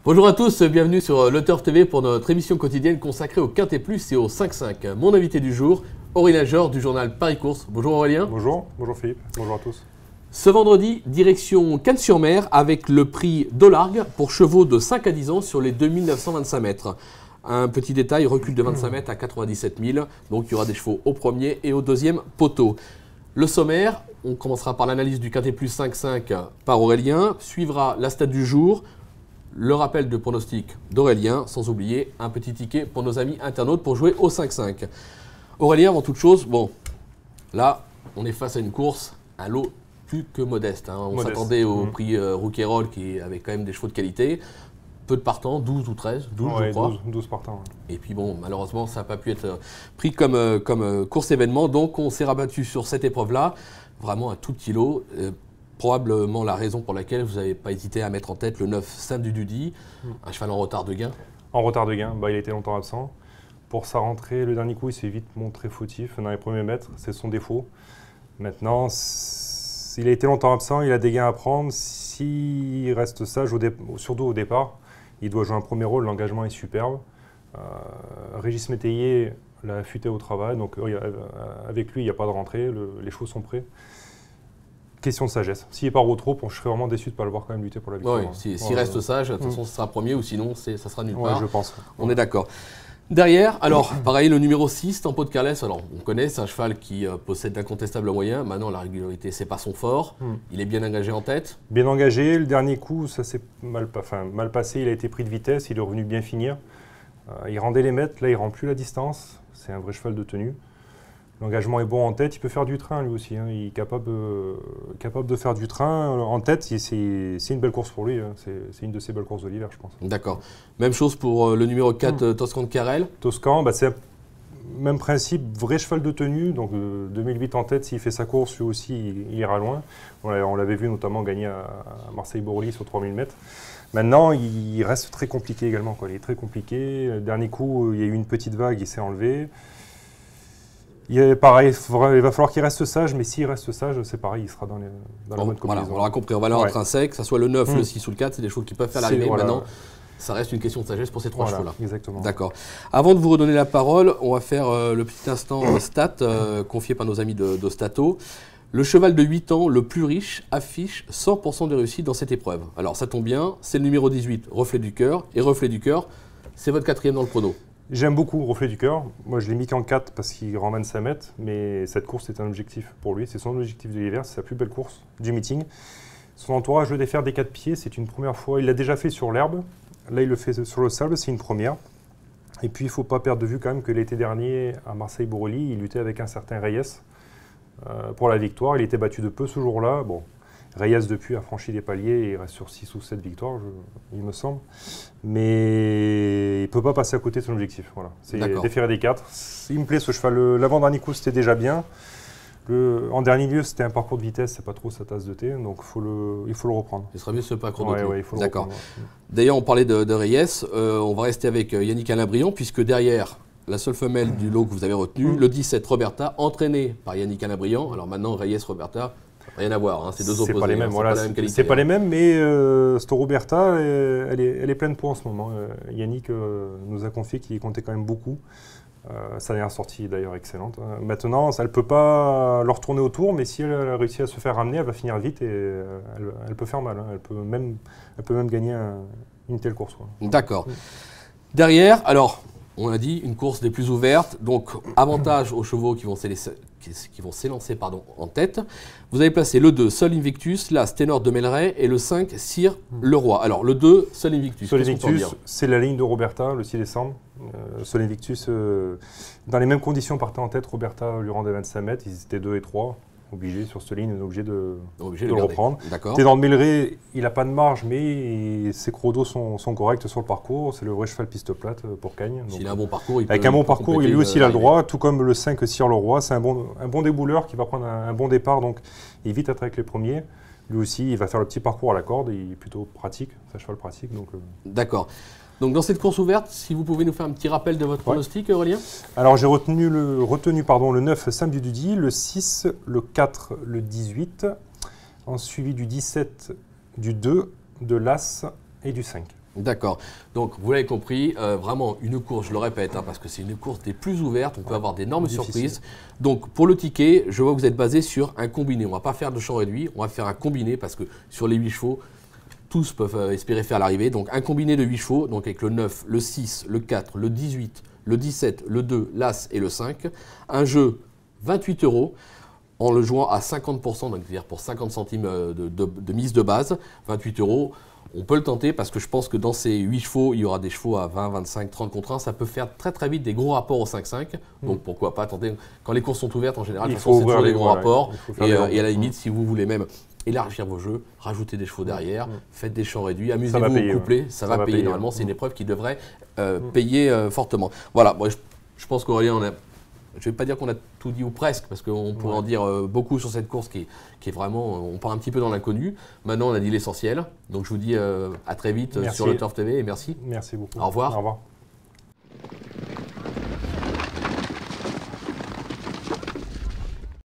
Bonjour à tous, bienvenue sur Le Turf TV pour notre émission quotidienne consacrée au Quintet Plus et au 5-5. Mon invité du jour, Aurélien Georges du journal Paris Course. Bonjour Aurélien. Bonjour Philippe, bonjour à tous. Ce vendredi, direction Cannes-sur-Mer avec le prix Dolargue pour chevaux de 5 à 10 ans sur les 2925 mètres. Un petit détail, recul de 25 mètres à 97 000, donc il y aura des chevaux au premier et au deuxième poteau. Le sommaire, on commencera par l'analyse du Quintet Plus 5-5 par Aurélien, suivra la stat du jour, le rappel de pronostic d'Aurélien, sans oublier un petit ticket pour nos amis internautes pour jouer au 5-5. Aurélien, avant toute chose, bon, là, on est face à une course, un lot plus que modeste. On s'attendait au prix Rouquayrol qui avait quand même des chevaux de qualité. Peu de partants, 12 ou 13, 12 je crois. 12 partants. Ouais. Et puis bon, malheureusement, ça n'a pas pu être pris comme course événement. Donc on s'est rabattu sur cette épreuve-là, vraiment un tout petit lot. Probablement la raison pour laquelle vous n'avez pas hésité à mettre en tête le 9 Saint-Du-Dudi, un cheval en retard de gain. En retard de gain, il a été longtemps absent. Pour sa rentrée, le dernier coup, il s'est vite montré fautif dans les premiers mètres, c'est son défaut. Maintenant, s'il a été longtemps absent, il a des gains à prendre. S'il reste sage, surtout au départ, il doit jouer un premier rôle, l'engagement est superbe. Régis Métayer l'a affûté au travail, donc avec lui, il n'y a pas de rentrée, les chevaux sont prêts. Question de sagesse. S'il n'est pas trop, je serais vraiment déçu de ne pas le voir quand même lutter pour la victoire. Oui, s'il reste sage, de toute façon, ce sera premier ou sinon, ça sera nulle part. Je pense. On est d'accord. Derrière, alors, pareil, le numéro 6, Tempo de Carles, alors on connaît, c'est un cheval qui possède d'incontestables moyens. Maintenant, la régularité, c'est pas son fort. Il est bien engagé en tête. Bien engagé. Le dernier coup, ça s'est mal passé. Il a été pris de vitesse. Il est revenu bien finir. Il rendait les mètres. Là, il ne rend plus la distance. C'est un vrai cheval de tenue. L'engagement est bon en tête. Il peut faire du train, lui aussi. Il est capable de faire du train en tête. C'est une belle course pour lui. C'est une de ses belles courses de l'hiver, je pense. D'accord. Même chose pour le numéro 4, Toscan de Carrel. Toscan, c'est le même principe. Vrai cheval de tenue. Donc 2008 en tête, s'il fait sa course, lui aussi, il ira loin. On l'avait vu notamment gagner à Marseille-Borly sur 3000 mètres. Maintenant, il reste très compliqué également. Il est très compliqué. Le dernier coup, il y a eu une petite vague, il s'est enlevé. Pareil, il va falloir qu'il reste sage, mais s'il reste sage, c'est pareil, il sera dans la bonne combinaison. Voilà, on l'aura compris, en valeur intrinsèque, que ce soit le 9, le 6 ou le 4, c'est des choses qui peuvent faire l'arrivée. Maintenant, ça reste une question de sagesse pour ces trois chevaux-là. Exactement. D'accord. Avant de vous redonner la parole, on va faire le petit instant stat confié par nos amis de Stato. Le cheval de 8 ans, le plus riche, affiche 100% de réussite dans cette épreuve. Alors ça tombe bien, c'est le numéro 18, Reflet du Cœur. Et Reflet du Cœur, c'est votre quatrième dans le chrono. J'aime beaucoup Reflet du Cœur. Moi, je l'ai mis qu'en 4 parce qu'il rend 25 mètres. Mais cette course, c'est un objectif pour lui. C'est son objectif de l'hiver. C'est sa plus belle course du meeting. Son entourage le défaire des 4 pieds. C'est une première fois. Il l'a déjà fait sur l'herbe. Là, il le fait sur le sable. C'est une première. Et puis, il ne faut pas perdre de vue quand même que l'été dernier, à Marseille-Borly, il luttait avec un certain Reyes pour la victoire. Il était battu de peu ce jour-là. Bon. Reyes, depuis, a franchi des paliers et il reste sur 6 ou 7 victoires, il me semble. Mais il ne peut pas passer à côté de son objectif. Voilà. C'est déférer des 4. Il me plaît ce cheval. L'avant-dernier coup, c'était déjà bien. En dernier lieu, c'était un parcours de vitesse, c'est pas trop sa tasse de thé, donc il faut le reprendre. Il sera mieux ce parcours de thé. Oui, il faut le reprendre. D'ailleurs, on parlait de Reyes. On va rester avec Yannick Alain-Briand, puisque derrière, la seule femelle du lot que vous avez retenu, le 17 Roberta, entraînée par Yannick Alain-Briand. Alors maintenant, Reyes-Roberta. Rien à voir, c'est deux opposés. C'est pas les mêmes, voilà. C'est pas les mêmes, mais cette Roberta, elle est pleine de poids en ce moment. Yannick nous a confié qu'il comptait quand même beaucoup. Sa dernière sortie d'ailleurs excellente. Maintenant, elle ne peut pas leur tourner autour, mais si elle a réussi à se faire ramener, elle va finir vite et elle peut faire mal. Elle peut même gagner une telle course. D'accord. Derrière, alors, on a dit, une course des plus ouvertes, donc avantage aux chevaux qui vont s'élancer en tête. Vous avez placé le 2, Sol Invictus, l'As Ténor de Melray et le 5, Sire Leroy. Alors le 2, Sol Invictus. Sol Invictus, c'est la ligne de Roberta le 6 décembre. Sol Invictus, dans les mêmes conditions, partait en tête. Roberta lui rendait 25 mètres, ils étaient 2 et 3. Obligé sur cette ligne, on est obligé de le reprendre. Ténor de Melray, il n'a pas de marge, mais ses chronos sont corrects sur le parcours. C'est le vrai cheval piste plate pour Cagnes. S'il a un bon parcours, avec un bon parcours, lui aussi il a le droit, tout comme le 5 Sire Leroy. C'est un bon débouleur qui va prendre un bon départ, donc il évite d'être avec les premiers. Lui aussi, il va faire le petit parcours à la corde, il est plutôt pratique, c'est un cheval pratique. D'accord. Donc dans cette course ouverte, si vous pouvez nous faire un petit rappel de votre pronostic, Aurélien. Alors j'ai retenu le 9 Saint-Du-Dudi, le 6, le 4, le 18, en suivi du 17, du 2, de l'As et du 5. D'accord. Donc, vous l'avez compris, vraiment une course, je le répète, parce que c'est une course des plus ouvertes, on peut avoir d'énormes surprises. Donc, pour le ticket, je vois que vous êtes basé sur un combiné. On ne va pas faire de champ réduit, on va faire un combiné parce que sur les 8 chevaux, tous peuvent espérer faire l'arrivée. Donc, un combiné de 8 chevaux, donc avec le 9, le 6, le 4, le 18, le 17, le 2, l'As et le 5. Un jeu 28 € en le jouant à 50%, donc c'est-à-dire pour 50 centimes de mise de base, 28 €. On peut le tenter parce que je pense que dans ces 8 chevaux, il y aura des chevaux à 20, 25, 30 contre 1. Ça peut faire très très vite des gros rapports au 5-5. Donc pourquoi pas tenter. Quand les courses sont ouvertes, en général, il faut c'est toujours des gros rapports. Et à la limite, limite, si vous voulez même élargir vos jeux, rajouter des chevaux derrière, faites des champs réduits, amusez-vous au couplet, ça va payer. Normalement, c'est une épreuve qui devrait payer fortement. Voilà, moi, je pense qu'Aurélien, je ne vais pas dire qu'on a tout dit ou presque, parce qu'on pourrait en dire beaucoup sur cette course qui est vraiment, on part un petit peu dans l'inconnu. Maintenant, on a dit l'essentiel. Donc, je vous dis à très vite sur le Turf TV et merci. Merci beaucoup. Au revoir. Au revoir.